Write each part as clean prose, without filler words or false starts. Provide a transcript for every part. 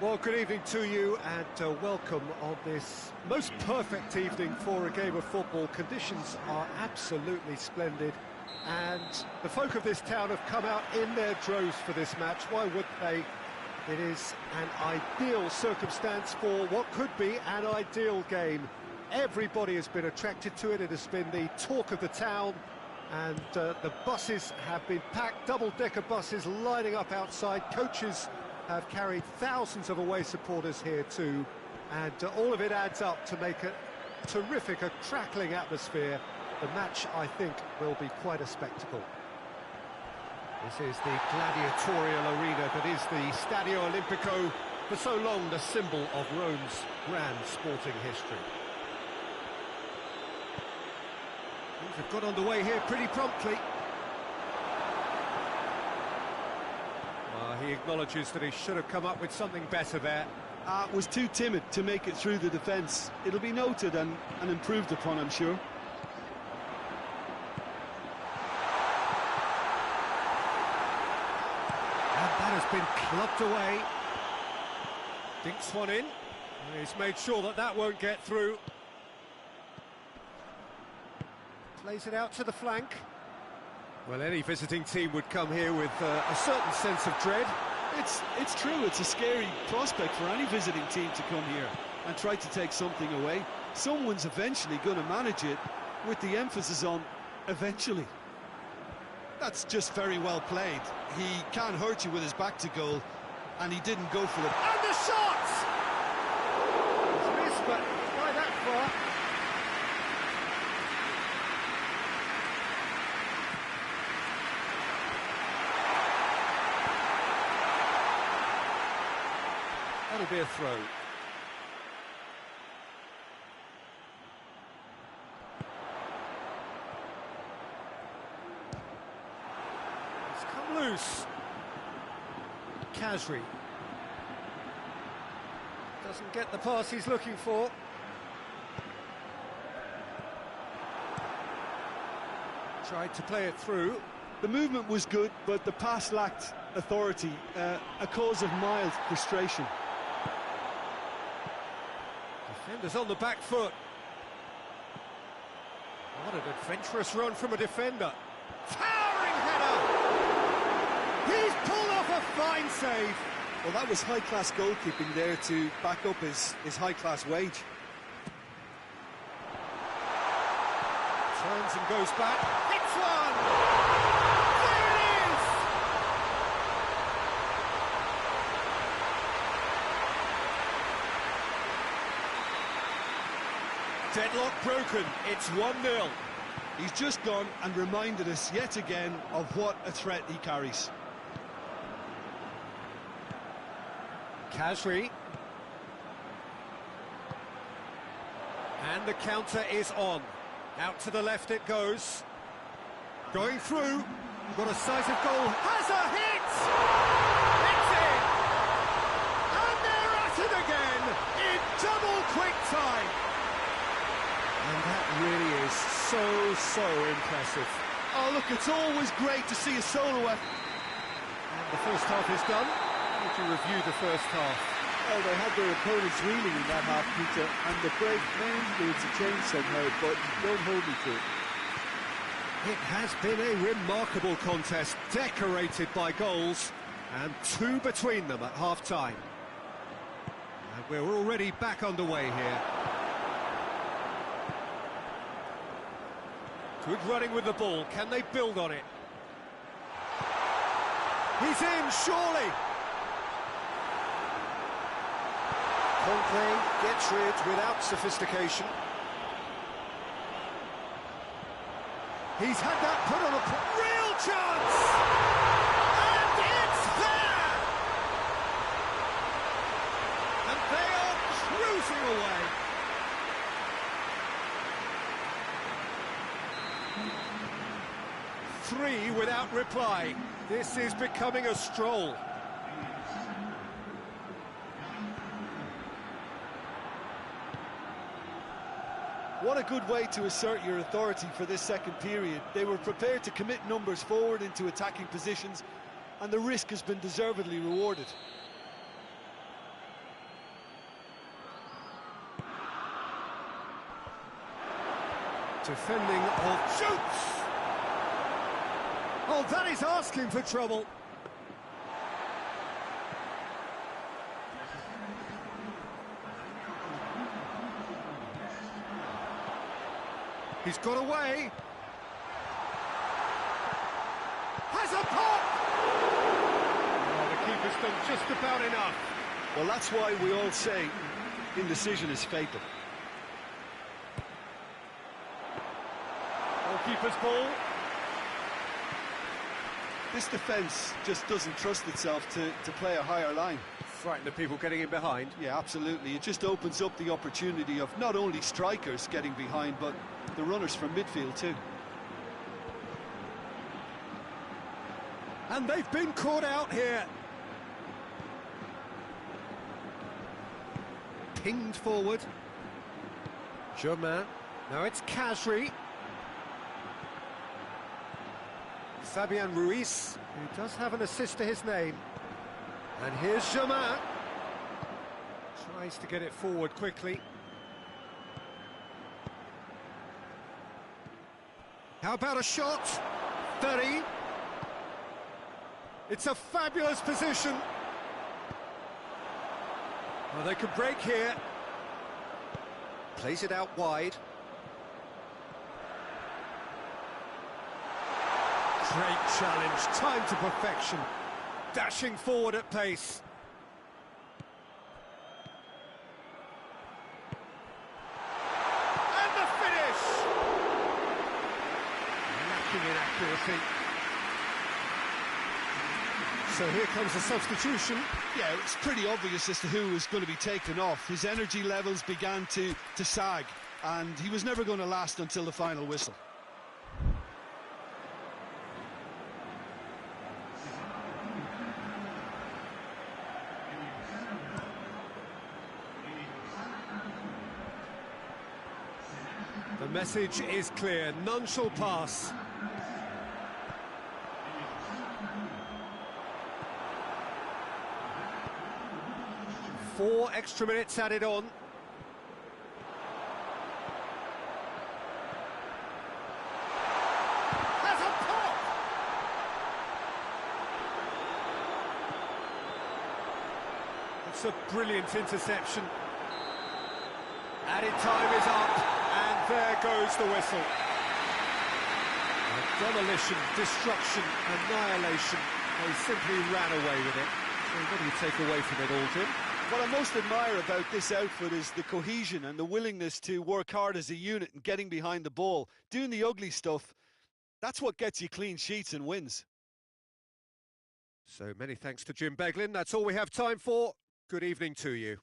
Well, good evening to you and welcome on this most perfect evening for a game of football. Conditions are absolutely splendid and the folk of this town have come out in their droves for this match. Why would they? It is an ideal circumstance for what could be an ideal game. Everybody has been attracted to it. It has been the talk of the town, and the buses have been packed, double-decker buses lining up outside. Coaches have carried thousands of away supporters here too, and all of it adds up to make a terrific, a crackling atmosphere. The match, I think, will be quite a spectacle. This is the gladiatorial arena that is the Stadio Olimpico, for so long the symbol of Rome's grand sporting history. Things have got underway here pretty promptly. He acknowledges that he should have come up with something better there. Was too timid to make it through the defence. It'll be noted and improved upon, I'm sure. And that has been clubbed away. Dinks one in. He's made sure that that won't get through. Plays it out to the flank. Well, any visiting team would come here with a certain sense of dread. It's true, it's a scary prospect for any visiting team to come here and try to take something away. Someone's eventually going to manage it, with the emphasis on eventually. That's just very well played. He can't hurt you with his back to goal, and he didn't go for it. And the shot! It's missed, but by that far. That'll be a throw. It's come loose. Kasri doesn't get the pass he's looking for. Tried to play it through. The movement was good, but the pass lacked authority, a cause of mild frustration. Defender's on the back foot. What an adventurous run from a defender. Towering header! He's pulled off a fine save. Well, that was high-class goalkeeping there to back up his high-class wage. Turns and goes back. Hits one! There it is! Deadlock broken, it's 1-0. He's just gone and reminded us yet again of what a threat he carries. Kasri. And the counter is on. Out to the left it goes. Going through. Got a sight of goal. Has a hit! It's in! And they're at it again in double quick time. And that really is so impressive. Oh, look, it's always great to see a solo effort. And the first half is done. Would you review the first half? Well, they had their opponents reeling in that half, Peter, and the break may need to change somehow, but don't hold me to it. It has been a remarkable contest, decorated by goals, and two between them at half-time. And we're already back underway here. Good running with the ball. Can they build on it? He's in, surely! Conte gets rid without sophistication. He's had that put on a real chance! And it's there! And they are cruising away. Three without reply. This is becoming a stroll. What a good way to assert your authority for this second period. They were prepared to commit numbers forward into attacking positions, and the risk has been deservedly rewarded. Defending of shoots! Oh, that is asking for trouble. He's got away. Has a pop! Oh, the keeper's done just about enough. Well, that's why we all say indecision is fatal. Goalkeeper's ball. This defence just doesn't trust itself to play a higher line. Frighten the people getting in behind. Yeah, absolutely. It just opens up the opportunity of not only strikers getting behind, but the runners from midfield too. And they've been caught out here. Pinged forward. Germain. Now it's Khazri. Fabian Ruiz, who does have an assist to his name. And here's Germain. Tries to get it forward quickly. How about a shot? 30. It's a fabulous position. Well, they could break here. Plays it out wide. Great challenge, time to perfection. Dashing forward at pace. And the finish! Lacking in accuracy. So here comes the substitution. Yeah, it's pretty obvious as to who was going to be taken off. His energy levels began to sag, and he was never going to last until the final whistle. The message is clear, none shall pass. Four extra minutes added on. Has a pop! It's a brilliant interception. Added time is up. And there goes the whistle. Demolition, destruction, annihilation. They simply ran away with it. So what do you take away from it all, Jim? What I most admire about this outfit is the cohesion and the willingness to work hard as a unit and getting behind the ball. Doing the ugly stuff, that's what gets you clean sheets and wins. So many thanks to Jim Beglin. That's all we have time for. Good evening to you.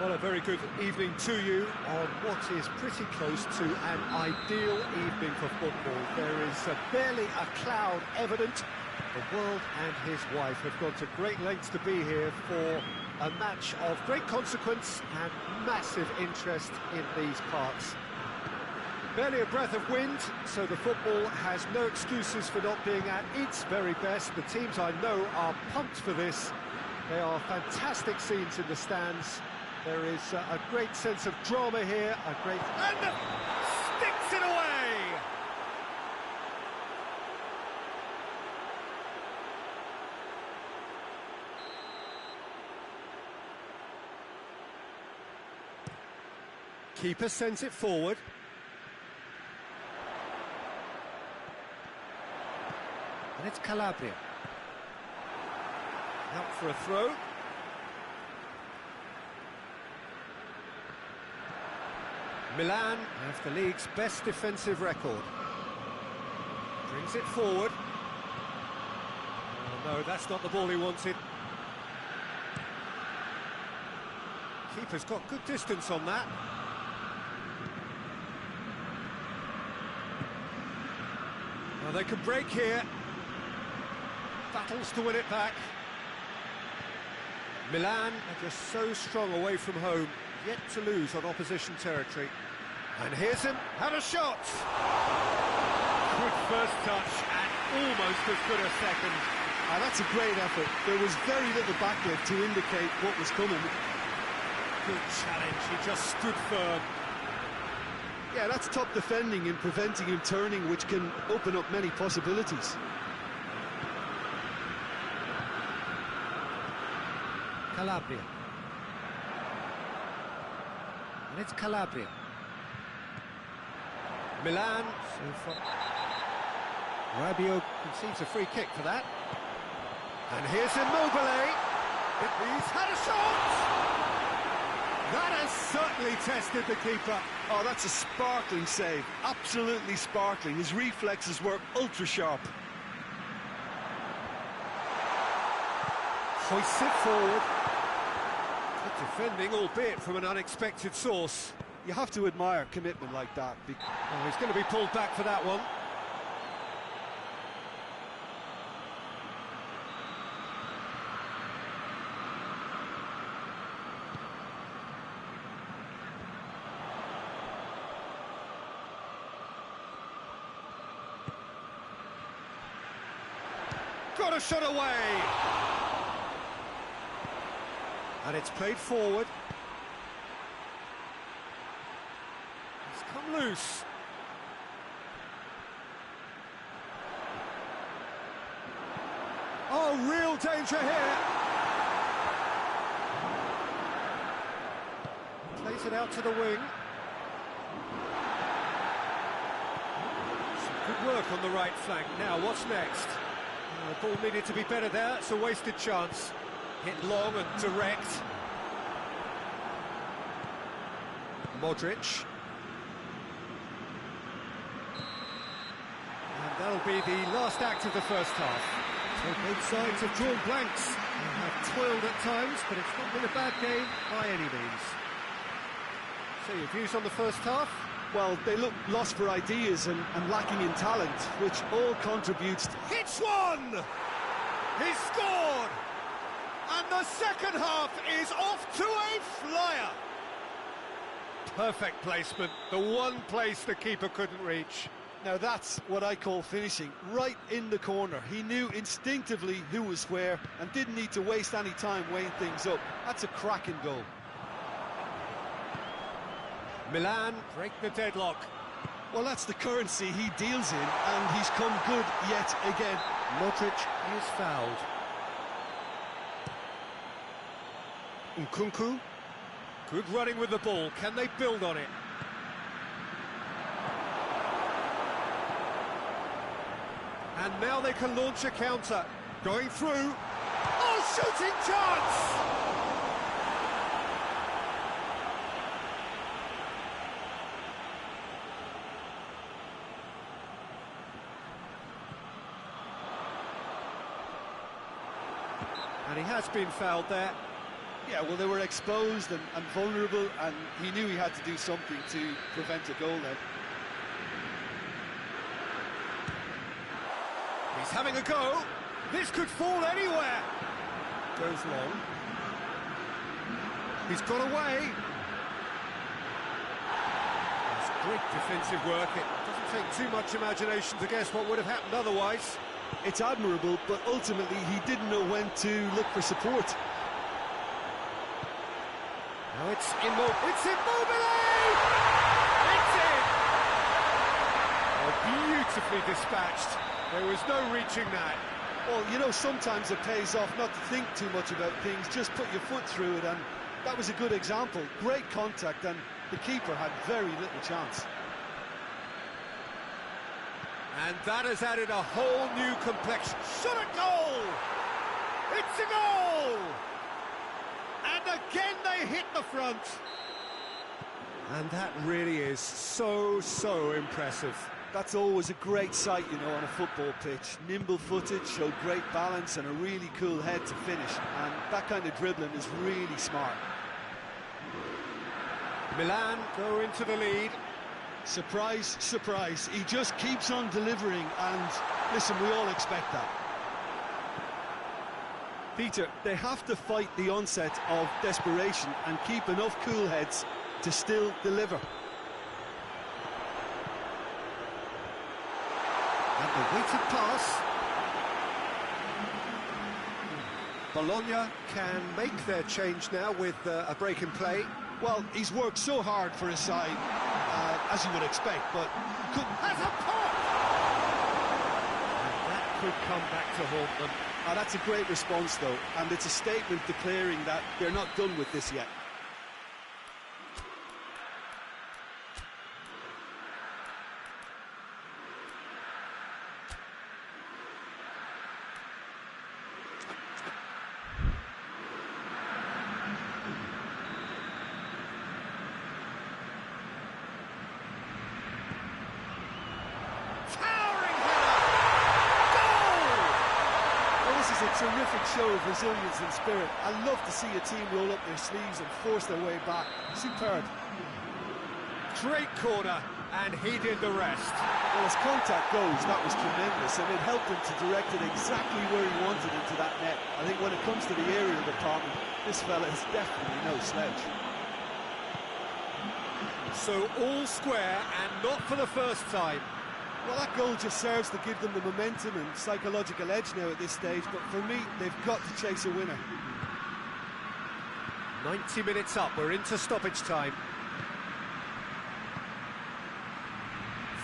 Well, a very good evening to you on what is pretty close to an ideal evening for football. There is barely a cloud evident. The world and his wife have gone to great lengths to be here for a match of great consequence and massive interest in these parts. Barely a breath of wind, so the football has no excuses for not being at its very best. The teams I know are pumped for this. They are fantastic scenes in the stands. There is a great sense of drama here, and sticks it away! Keeper sends it forward. And it's Calabria. Out for a throw. Milan have the league's best defensive record. Brings it forward. Oh no, that's not the ball he wanted. Keeper's got good distance on that. Well, they can break here. Battles to win it back. Milan are just so strong away from home, yet to lose on opposition territory. And here's him, had a shot! Good first touch, and almost as good a second. That's a great effort. There was very little backward to indicate what was coming. Good challenge, he just stood firm. Yeah, that's top defending and preventing him turning, which can open up many possibilities. Calabria. And it's Calabria. Milan, so far. Rabiot concedes a free kick for that. And here's Immobile. He's had a shot! That has certainly tested the keeper. Oh, that's a sparkling save. Absolutely sparkling. His reflexes were ultra sharp. Hoists it forward. Good defending, albeit from an unexpected source. You have to admire commitment like that. Oh, he's going to be pulled back for that one. Got a shot away! And it's played forward. It's come loose. Oh, real danger here. Plays it out to the wing. Some good work on the right flank. Now, what's next? The ball needed to be better there. It's a wasted chance. Hit long and direct. Modric. And that'll be the last act of the first half. So both sides have drawn blanks and have toiled at times, but it's not been a bad game by any means. So your views on the first half? Well, they look lost for ideas and lacking in talent, which all contributes. Hits one! He scored! And the second half is off to a flyer! Perfect placement, the one place the keeper couldn't reach. Now that's what I call finishing, right in the corner. He knew instinctively who was where and didn't need to waste any time weighing things up. That's a cracking goal. Milan break the deadlock. Well, that's the currency he deals in, and he's come good yet again. Modric is fouled. Nkunku, good running with the ball. Can they build on it? And now they can launch a counter. Going through. Oh, shooting chance! And he has been fouled there. Yeah, well, they were exposed and vulnerable, and he knew he had to do something to prevent a goal then. He's having a go. This could fall anywhere. Goes long. He's got away. That's great defensive work. It doesn't take too much imagination to guess what would have happened otherwise. It's admirable, but ultimately he didn't know when to look for support. Now it's Immobile. It's Immobile! It's in! Oh, beautifully dispatched. There was no reaching that. Well, you know, sometimes it pays off not to think too much about things, just put your foot through it, and that was a good example. Great contact, and the keeper had very little chance. And that has added a whole new complexion. Shot a goal! It's a goal! And again they hit the front. And that really is so impressive. That's always a great sight, you know, on a football pitch. Nimble-footed, showed great balance and a really cool head to finish. And that kind of dribbling is really smart. Milan go into the lead. Surprise, surprise. He just keeps on delivering, and listen, we all expect that. Peter, they have to fight the onset of desperation and keep enough cool heads to still deliver. And the weighted pass. Bologna can make their change now with a break in play. Well, he's worked so hard for his side, as you would expect, but has a pop! And that could come back to haunt them. That's a great response, though, and it's a statement declaring that they're not done with this yet. A terrific show of resilience and spirit. I love to see a team roll up their sleeves and force their way back. Superb. Great corner, and he did the rest. Well, as contact goes, that was tremendous, and it helped him to direct it exactly where he wanted into that net. I think when it comes to the aerial department, this fella is definitely no slouch. So all square, and not for the first time. Well, that goal just serves to give them the momentum and psychological edge now at this stage, but for me, they've got to chase a winner. 90 minutes up, we're into stoppage time.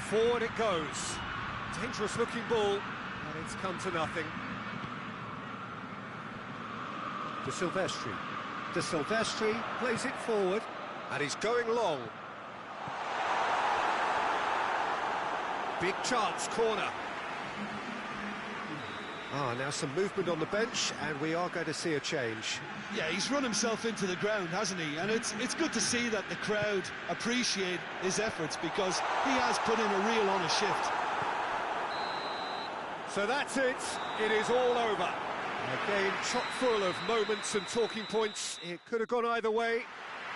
Forward it goes. Dangerous looking ball, and it's come to nothing. De Silvestri. De Silvestri plays it forward, and he's going long. Big chance, corner. Now some movement on the bench, and we are going to see a change. Yeah, he's run himself into the ground, hasn't he? And it's good to see that the crowd appreciate his efforts, because he has put in a real honest shift. So that's it. It is all over. A game chock full of moments and talking points. It could have gone either way,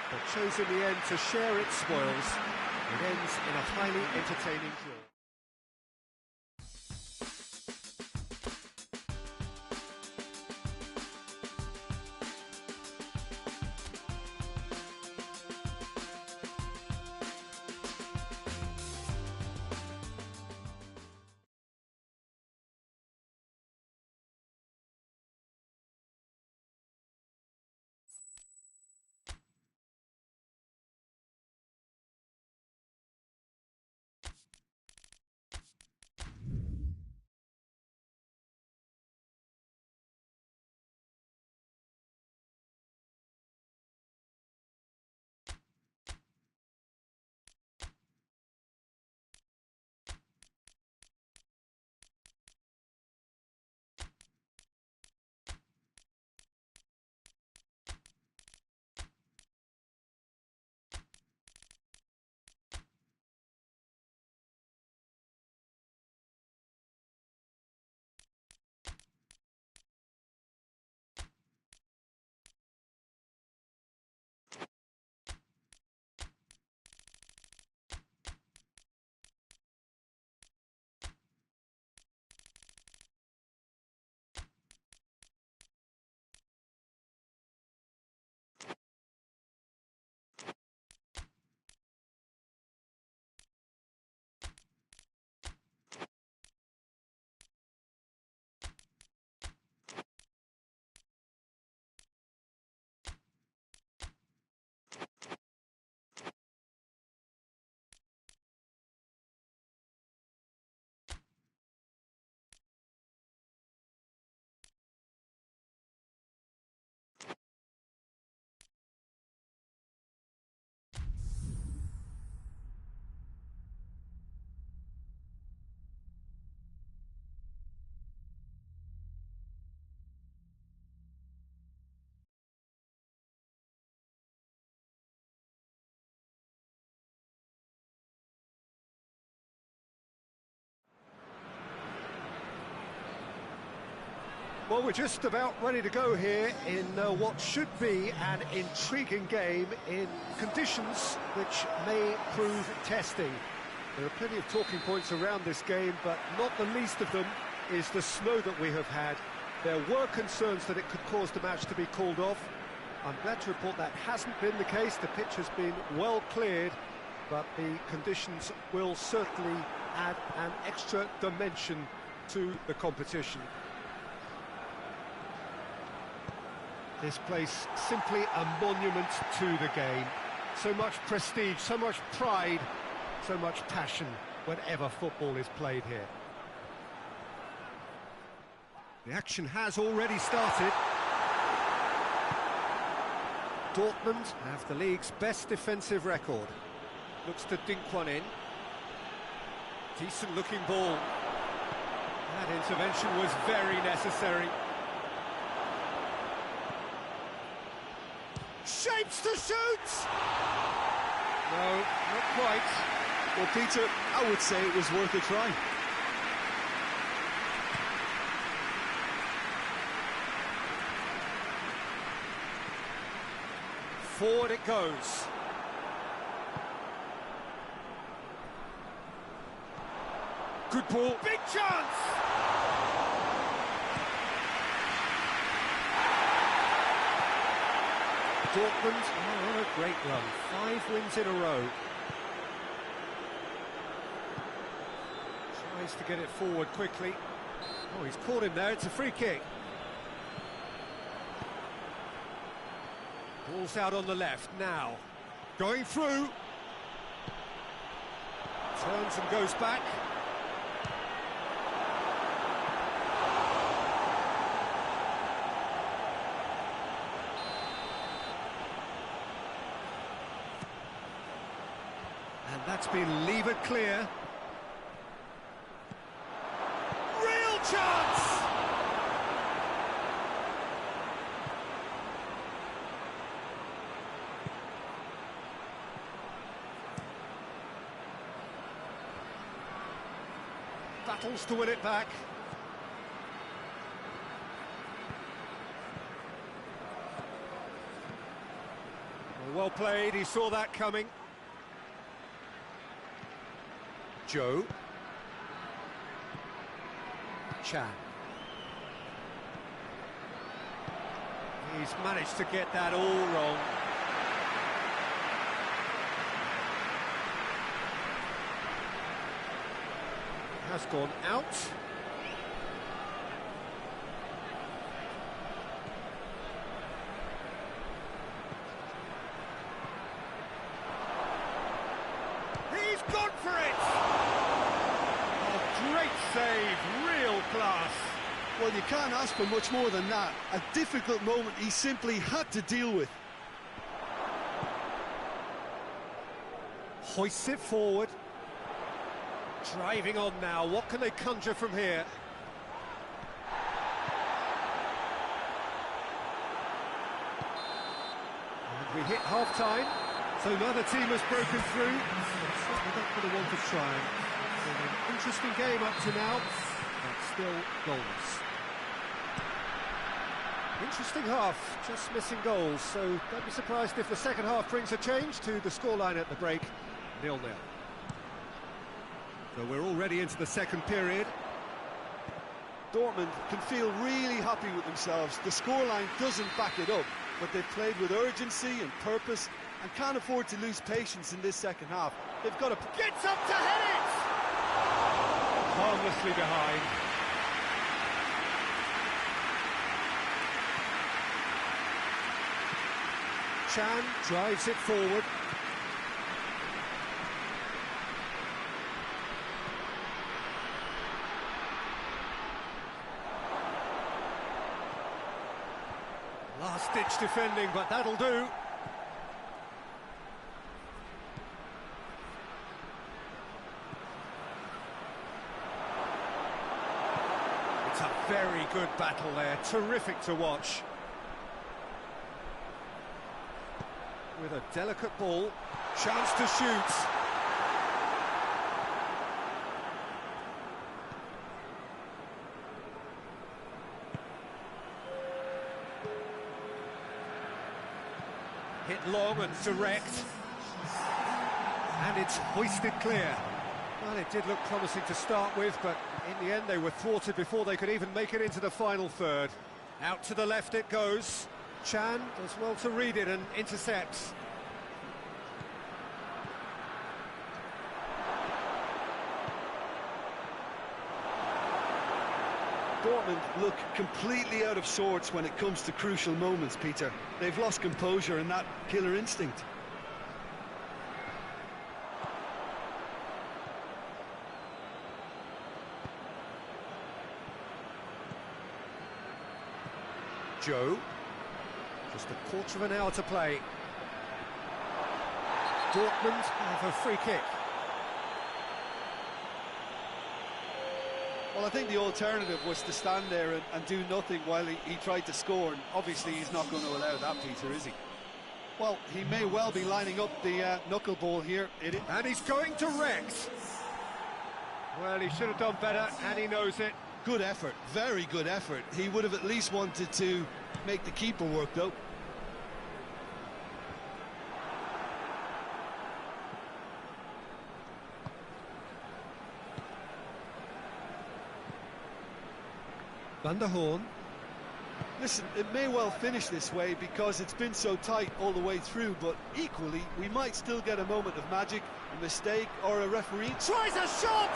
but chose in the end to share its spoils. It ends in a highly entertaining draw. Well, we're just about ready to go here in what should be an intriguing game in conditions which may prove testing. There are plenty of talking points around this game, but not the least of them is the snow that we have had. There were concerns that it could cause the match to be called off. I'm glad to report that hasn't been the case. The pitch has been well cleared, but the conditions will certainly add an extra dimension to the competition. This place simply a monument to the game. So much prestige, so much pride, so much passion whenever football is played here. The action has already started. Dortmund have the league's best defensive record. Looks to dink one in. Decent looking ball. That intervention was very necessary. Shapes to shoot! No, not quite. Well, Peter, I would say it was worth a try. Forward it goes. Good ball. Big chance! Dortmund are on a great run. 5 wins in a row. Tries to get it forward quickly. Oh, he's caught him there. It's a free kick. Ball's out on the left now. Going through. Turns and goes back. And that's been levered clear. Real chance! Battles to win it back. Well played, he saw that coming. Joe. Chan. He's managed to get that all wrong. Has gone out. He's gone for it! A great save, real class. Well, you can't ask for much more than that. A difficult moment he simply had to deal with. Hoists it forward. Driving on now, what can they conjure from here? And we hit half-time, so neither team has broken through. Certainly not for the want of trying. Been an interesting game up to now, but still goals. Interesting half, just missing goals, so don't be surprised if the second half brings a change to the scoreline at the break, 0-0. So we're already into the second period. Dortmund can feel really happy with themselves. The scoreline doesn't back it up, but they've played with urgency and purpose and can't afford to lose patience in this second half. They've got to... Gets up to head it! Harmlessly behind. Chan drives it forward. Last-ditch defending, but that'll do. It's a very good battle there, terrific to watch. With a delicate ball, chance to shoot. long and direct. And it's hoisted clear. Well, it did look promising to start with, but in the end they were thwarted before they could even make it into the final third. Out to the left it goes. Chan does well to read it and intercepts. Dortmund look completely out of sorts when it comes to crucial moments, Peter. They've lost composure and that killer instinct. Joe, just a quarter of an hour to play. Dortmund have a free kick. Well, I think the alternative was to stand there and do nothing while he tried to score, and obviously he's not going to allow that, Peter, is he? Well, he may well be lining up the knuckleball here. And he's going direct. Well, he should have done better, and he knows it. Good effort, very good effort. He would have at least wanted to make the keeper work, though. Van der Horn. Listen, it may well finish this way because it's been so tight all the way through, but equally, we might still get a moment of magic, a mistake, or a referee Tries a shot!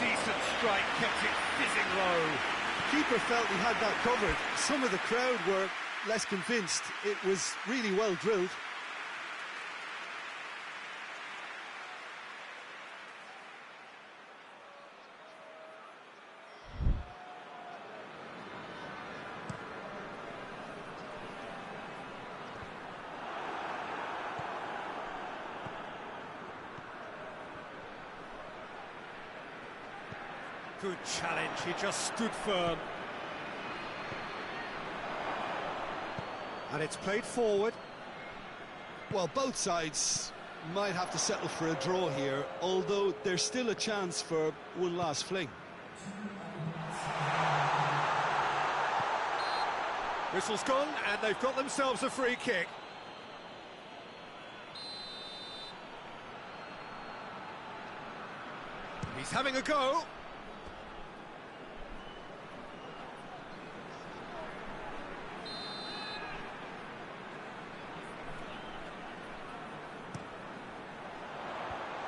Decent strike, kept it fizzing low. Keeper felt he had that covered. Some of the crowd were less convinced. It was really well drilled. Good challenge, he just stood firm. And it's played forward. Well, both sides might have to settle for a draw here, although there's still a chance for one last fling. Whistle's gone, and they've got themselves a free kick. He's having a go.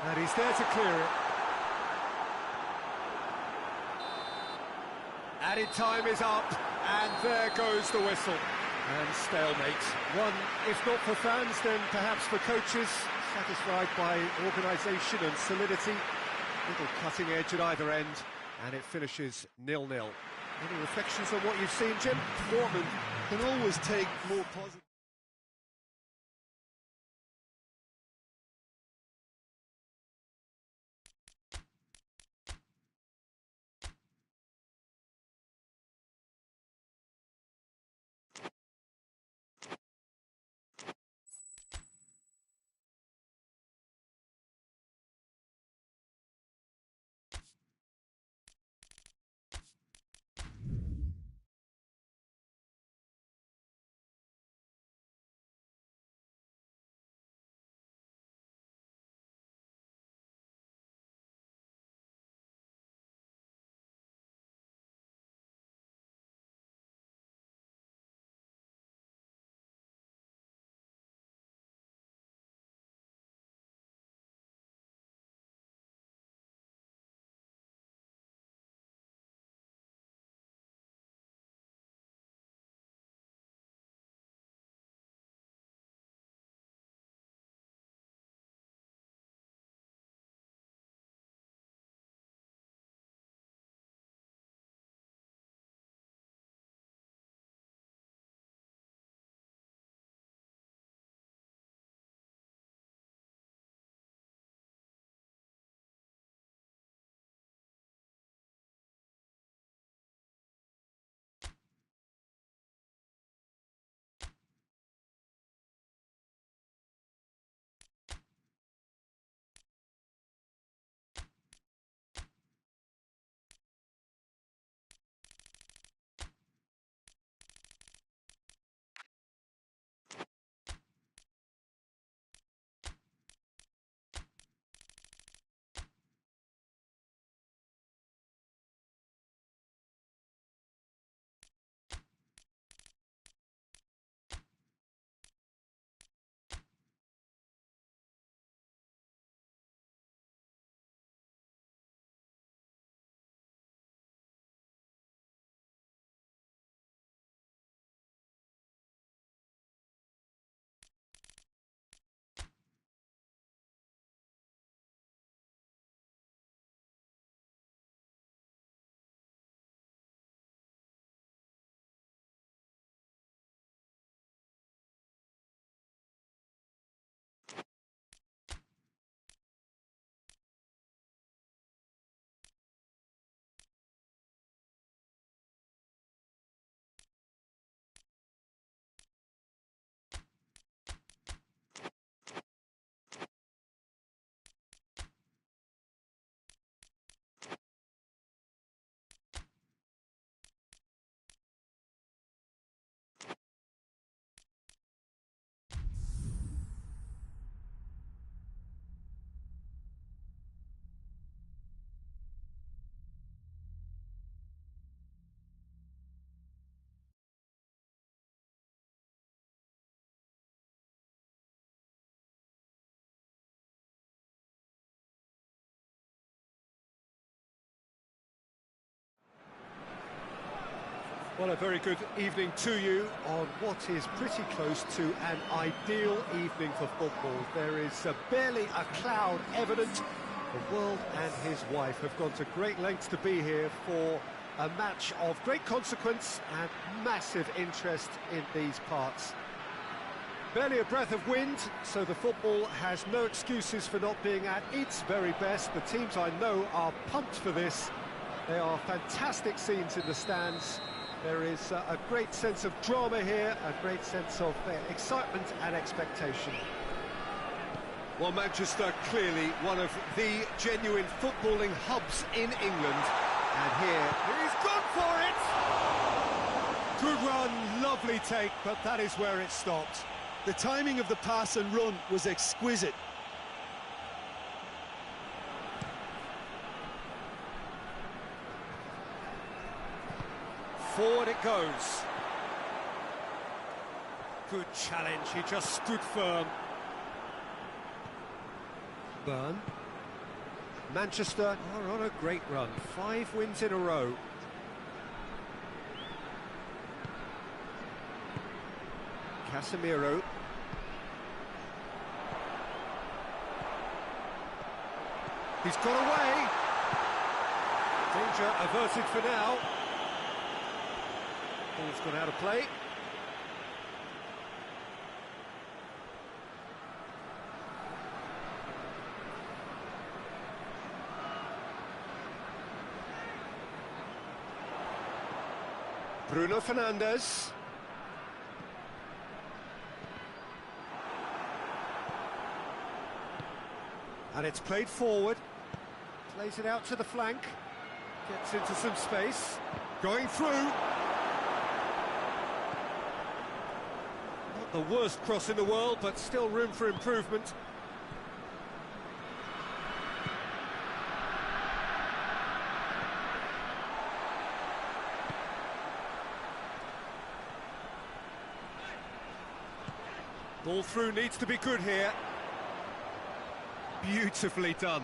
And he's there to clear it. Added time is up, and there goes the whistle. And stalemate. One, if not for fans, then perhaps for coaches, satisfied by organisation and solidity. Little cutting edge at either end, and it finishes 0-0. Any reflections on what you've seen, Jim? Dortmund can always take more positive. Well, a very good evening to you on what is pretty close to an ideal evening for football. There is barely a cloud evident. The world and his wife have gone to great lengths to be here for a match of great consequence and massive interest in these parts. Barely a breath of wind, so the football has no excuses for not being at its very best. The teams I know are pumped for this. There are fantastic scenes in the stands. There is a great sense of drama here, a great sense of excitement and expectation. Well, Manchester clearly one of the genuine footballing hubs in England. And here, he's gone for it! Good run, lovely take, but that is where it stopped. The timing of the pass and run was exquisite. Forward it goes. Good challenge, he just stood firm. Burn. Manchester are on a great run, 5 wins in a row. Casemiro. He's got away. Danger averted for now. Ball's gone out of play. Bruno Fernandes. And it's played forward. Plays it out to the flank. Gets into some space. Going through. Not the worst cross in the world, but still room for improvement. Ball through needs to be good here. Beautifully done.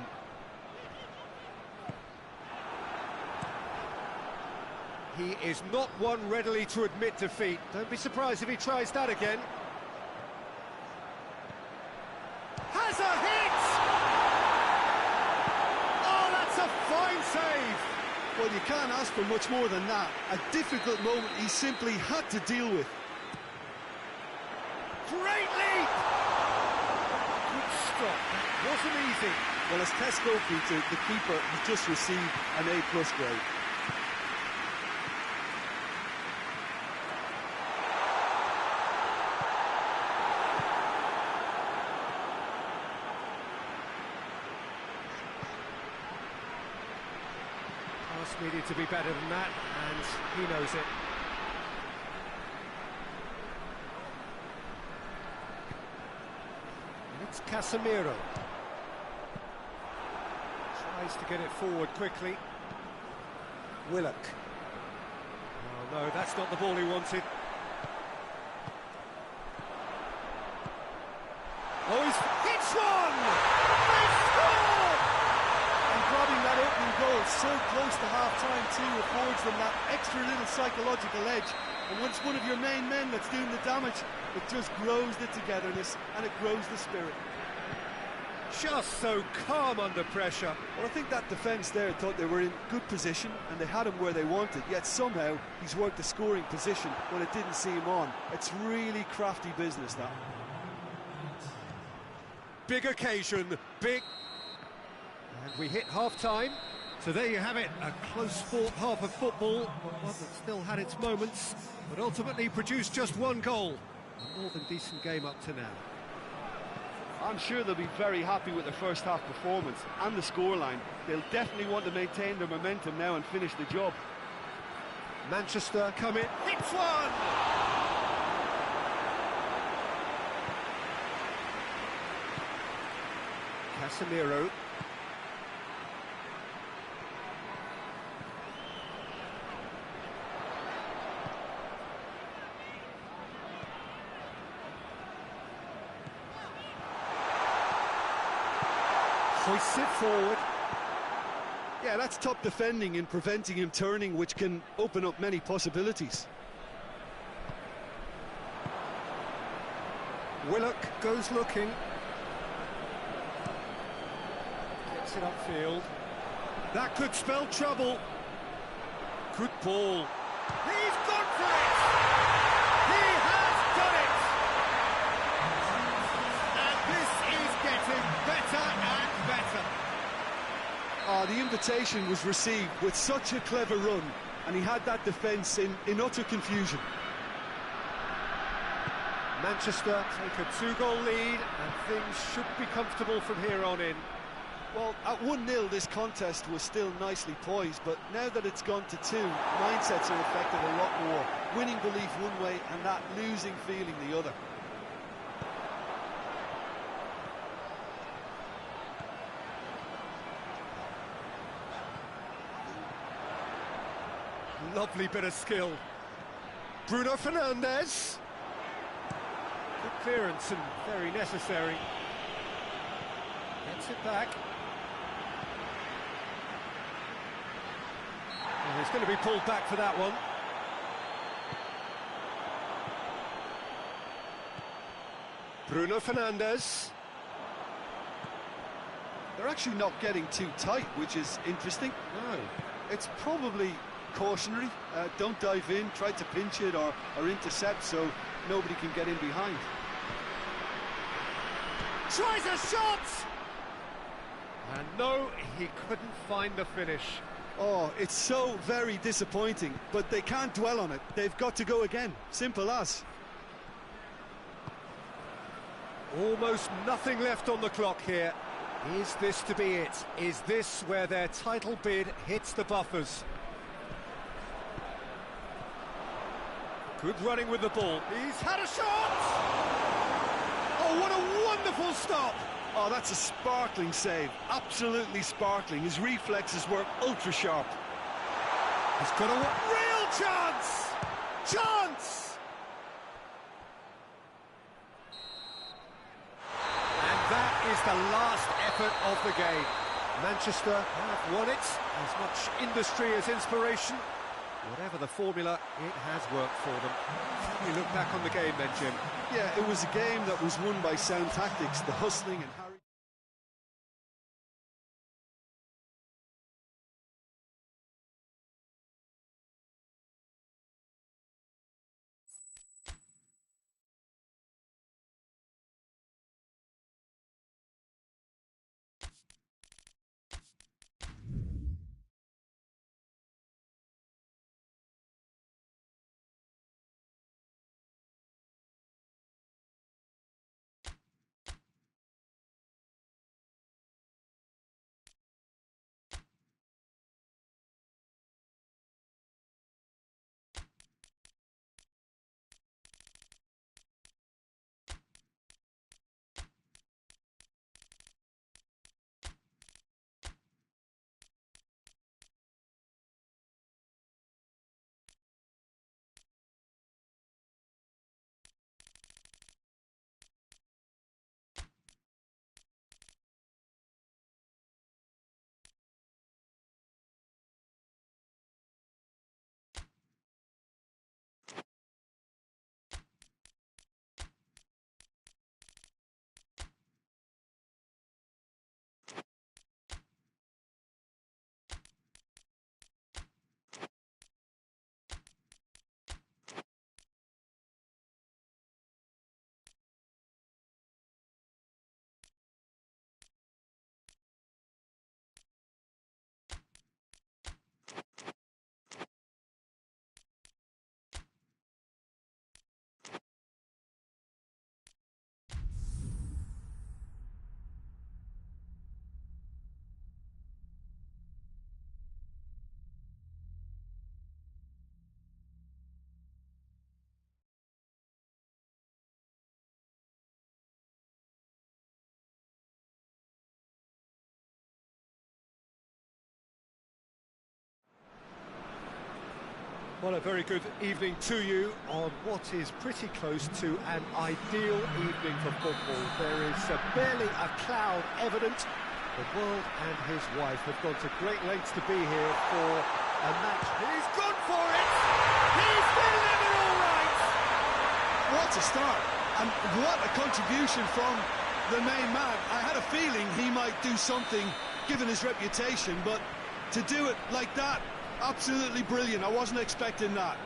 He is not one readily to admit defeat. Don't be surprised if he tries that again. Has a hit! Oh, that's a fine save! Well, you can't ask for much more than that. A difficult moment he simply had to deal with. Great leap! Good stop. That wasn't easy. Well, as Tesco featured, the keeper has just received an A+ grade. Pass needed to be better than that, and he knows it. It's Casemiro. Tries to get it forward quickly. Willock. Oh no, that's not the ball he wanted. Oh, he's hits one! They score! And grabbing that opening goal so close to half-time too affords them that extra little psychological edge. And once one of your main men that's doing the damage, it just grows the togetherness and it grows the spirit. Just so calm under pressure. Well, I think that defence there thought they were in good position and they had him where they wanted, yet somehow he's worked the scoring position when it didn't see him on. It's really crafty business, that. Big occasion, big. And we hit half-time. So there you have it, a close-fought half of football, but one that still had its moments, but ultimately produced just one goal. A more than decent game up to now. I'm sure they'll be very happy with their first half performance and the scoreline. They'll definitely want to maintain their momentum now and finish the job. Manchester come in, hits one! Casemiro. Hoists it forward. Yeah, that's top defending and preventing him turning, which can open up many possibilities. Willock goes looking. Gets it upfield. That could spell trouble. Good ball. He's gone for it! He has done it! And this is getting better and better. The invitation was received with such a clever run, and he had that defence in utter confusion. Manchester take a 2-goal lead, and things should be comfortable from here on in. Well, at 1-0 this contest was still nicely poised, but now that it's gone to 2, mindsets are affected a lot more. Winning belief one way and that losing feeling the other. Lovely bit of skill. Bruno Fernandes. Good clearance and very necessary. Gets it back. And he's going to be pulled back for that one. Bruno Fernandes. They're actually not getting too tight, which is interesting. No. It's probably cautionary. Don't dive in, try to pinch it or intercept so nobody can get in behind. Tries a shot! And no, he couldn't find the finish. Oh, it's so very disappointing, but they can't dwell on it. They've got to go again. Simple as. Almost nothing left on the clock here. Is this to be it? Is this where their title bid hits the buffers? Good running with the ball. He's had a shot! Oh, what a wonderful stop! Oh, that's a sparkling save. Absolutely sparkling. His reflexes were ultra sharp. He's got a real chance! Chance! And that is the last effort of the game. Manchester have won it. As much industry as inspiration. Whatever the formula, it has worked for them. How do you look back on the game then, Jim? Yeah, it was a game that was won by sound tactics, the hustling and harry. Well, a very good evening to you on what is pretty close to an ideal evening for football. There is barely a cloud evident, The world and his wife have gone to great lengths to be here for a match. He's gone for it! He's delivered it all right! What a start, and what a contribution from the main man. I had a feeling he might do something, given his reputation, but to do it like that, absolutely brilliant. I wasn't expecting that.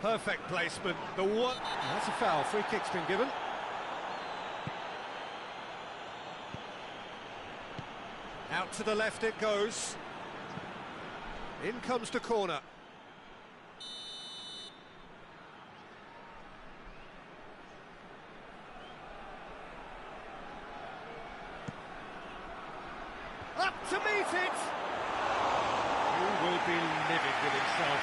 Perfect placement. The one... That's a foul. Free kick's been given. Out to the left it goes. In comes the corner. Up to meet it! He will be livid with himself.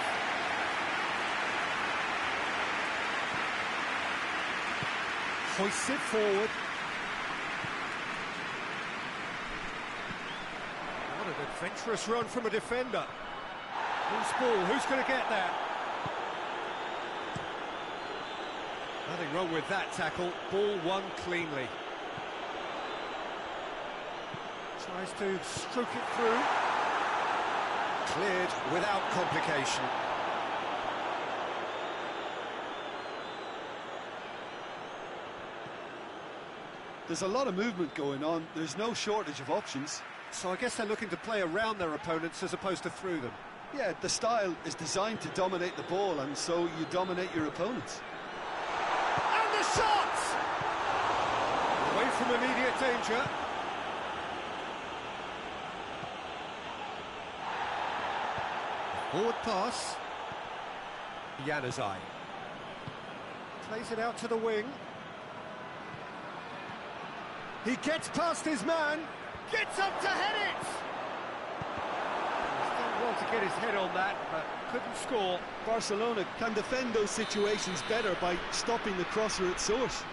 Hoists it forward. What an adventurous run from a defender. Loose ball, who's going to get that? Nothing wrong with that tackle. Ball won cleanly. Tries to stroke it through. Cleared without complication. There's a lot of movement going on. There's no shortage of options. So I guess they're looking to play around their opponents as opposed to through them. Yeah, the style is designed to dominate the ball, and so you dominate your opponents. And the shot! Away from immediate danger. Forward pass. Januzaj. Plays it out to the wing. He gets past his man. Gets up to head it! He's done well to get his head on that, but couldn't score. Barcelona can defend those situations better by stopping the crosser at source.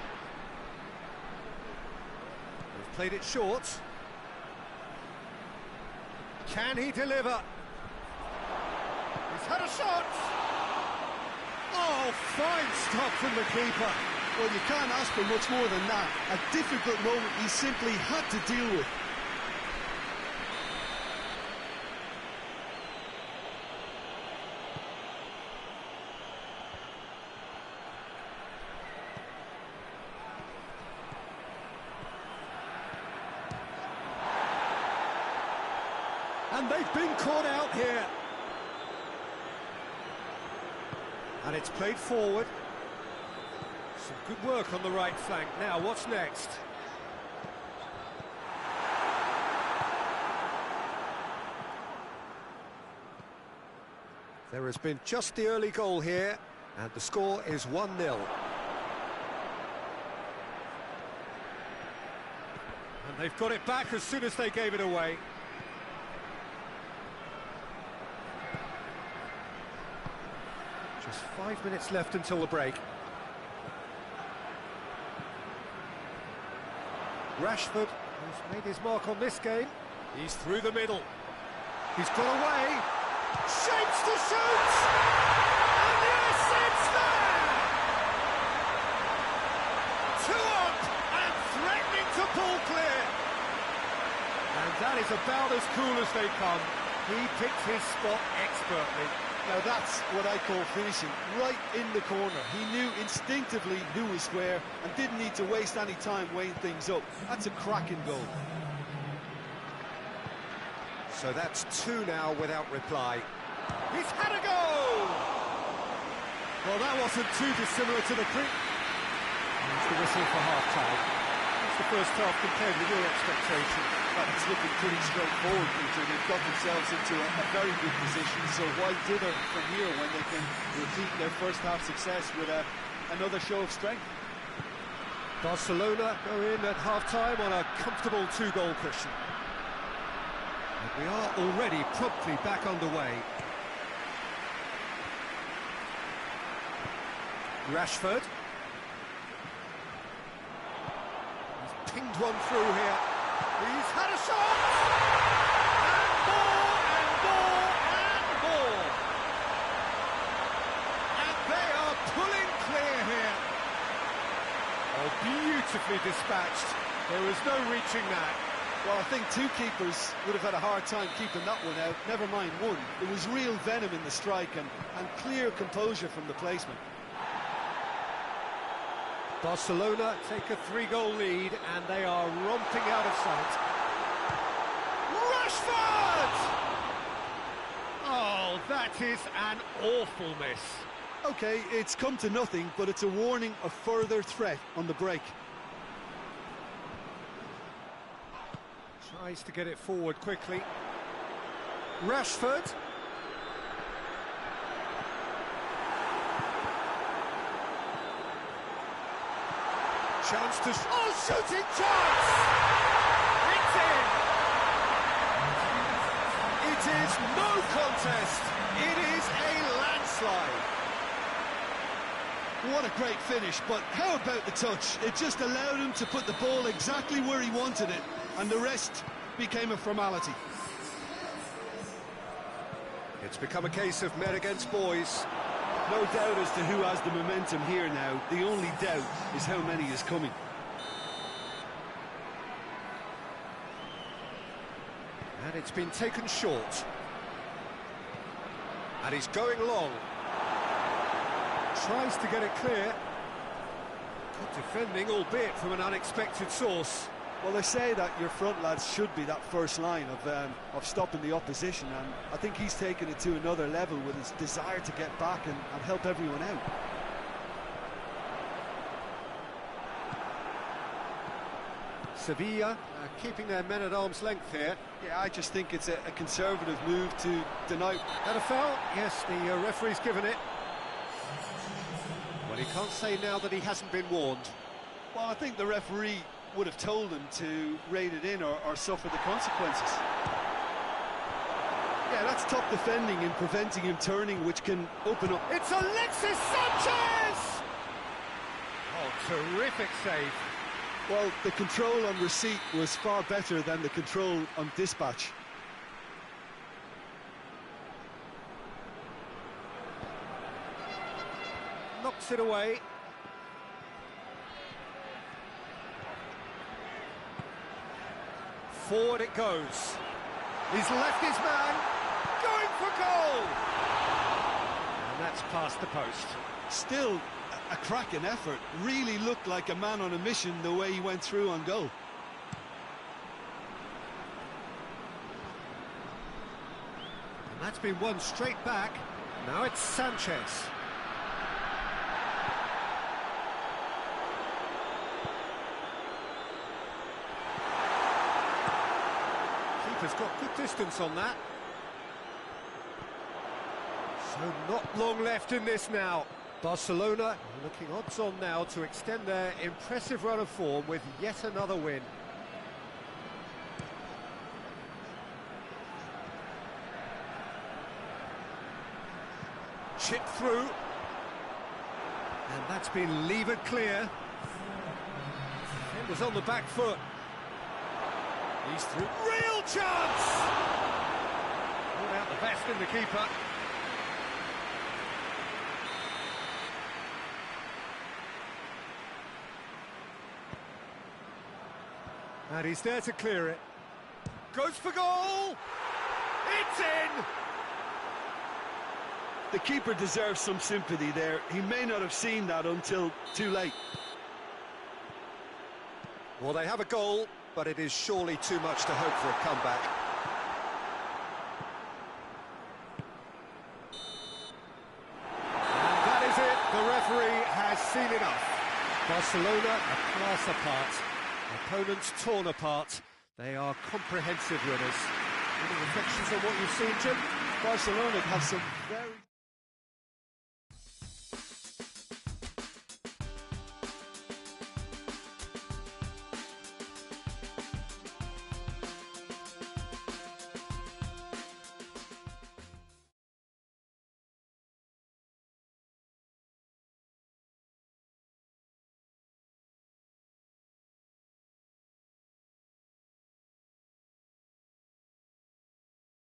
They've played it short. Can he deliver? He's had a shot! Oh, fine stop from the keeper. Well, you can't ask for much more than that. A difficult moment he simply had to deal with. And they've been caught out here. And it's played forward. Some good work on the right flank. Now, what's next? There has been just the early goal here, and the score is 1-0. And they've got it back as soon as they gave it away. Just 5 minutes left until the break. Rashford has made his mark on this game. He's through the middle. He's got away. Shapes to shoot! And yes, it's there! 2 up and threatening to pull clear. And that is about as cool as they come. He picked his spot expertly. Now that's what I call finishing, right in the corner. He knew instinctively who was where and didn't need to waste any time weighing things up. That's a cracking goal. So that's 2 now without reply. He's had a go! Well, that wasn't too dissimilar to the pre... It's the whistle for half-time. It's the first half compared with your expectation. Well, it's looking pretty straightforward, Peter. They've got themselves into a very good position, so why dither from here when they can repeat their first half success with another show of strength? Barcelona go in at half-time on a comfortable 2-goal cushion. And we are already promptly back underway. Rashford. He's pinged one through here. He's had a shot! And more, and more, and more! And they are pulling clear here. Oh, beautifully dispatched. There was no reaching that. Well, I think two keepers would have had a hard time keeping that one out, never mind one. There was real venom in the strike and clear composure from the placement. Barcelona take a 3-goal lead and they are romping out of sight. Rashford! Oh, that is an awful miss. OK, it's come to nothing, but it's a warning of further threat on the break. Tries to get it forward quickly. Rashford. Chance to... Oh, shooting chance! It's in! It is no contest. It is a landslide. What a great finish, but how about the touch? It just allowed him to put the ball exactly where he wanted it, and the rest became a formality. It's become a case of men against boys. No doubt as to who has the momentum here now. The only doubt is how many is coming. And it's been taken short. And he's going long. Tries to get it clear. Good defending, albeit from an unexpected source. Well, they say that your front lads should be that first line of stopping the opposition, and I think he's taken it to another level with his desire to get back and help everyone out. Sevilla keeping their men at arm's length here. Yeah, I just think it's a conservative move to deny. That a foul? Yes, the referee's given it. Well, he can't say now that he hasn't been warned. Well, I think the referee would have told him to rate it in or suffer the consequences. Yeah, that's top defending and preventing him turning, which can open up. It's Alexis Sanchez! Oh, terrific save. Well, the control on receipt was far better than the control on dispatch. Knocks it away. Forward it goes. He's left his man, going for goal! And that's past the post. Still a cracking effort. Really looked like a man on a mission the way he went through on goal. And that's been won straight back. Now it's Sanchez. Keeper's got good distance on that. So not long left in this now. Barcelona looking odds on now to extend their impressive run of form with yet another win. Chipped through. And that's been levered clear. Defender's on the back foot. He's through. Real chance! Pulled out the best in the keeper. And he's there to clear it. Goes for goal! It's in! The keeper deserves some sympathy there. He may not have seen that until too late. Well, they have a goal, but it is surely too much to hope for a comeback. And that is it. The referee has seen enough. Barcelona a class apart. Opponents torn apart. They are comprehensive winners. Any reflections on what you've seen, Jim? Barcelona have some very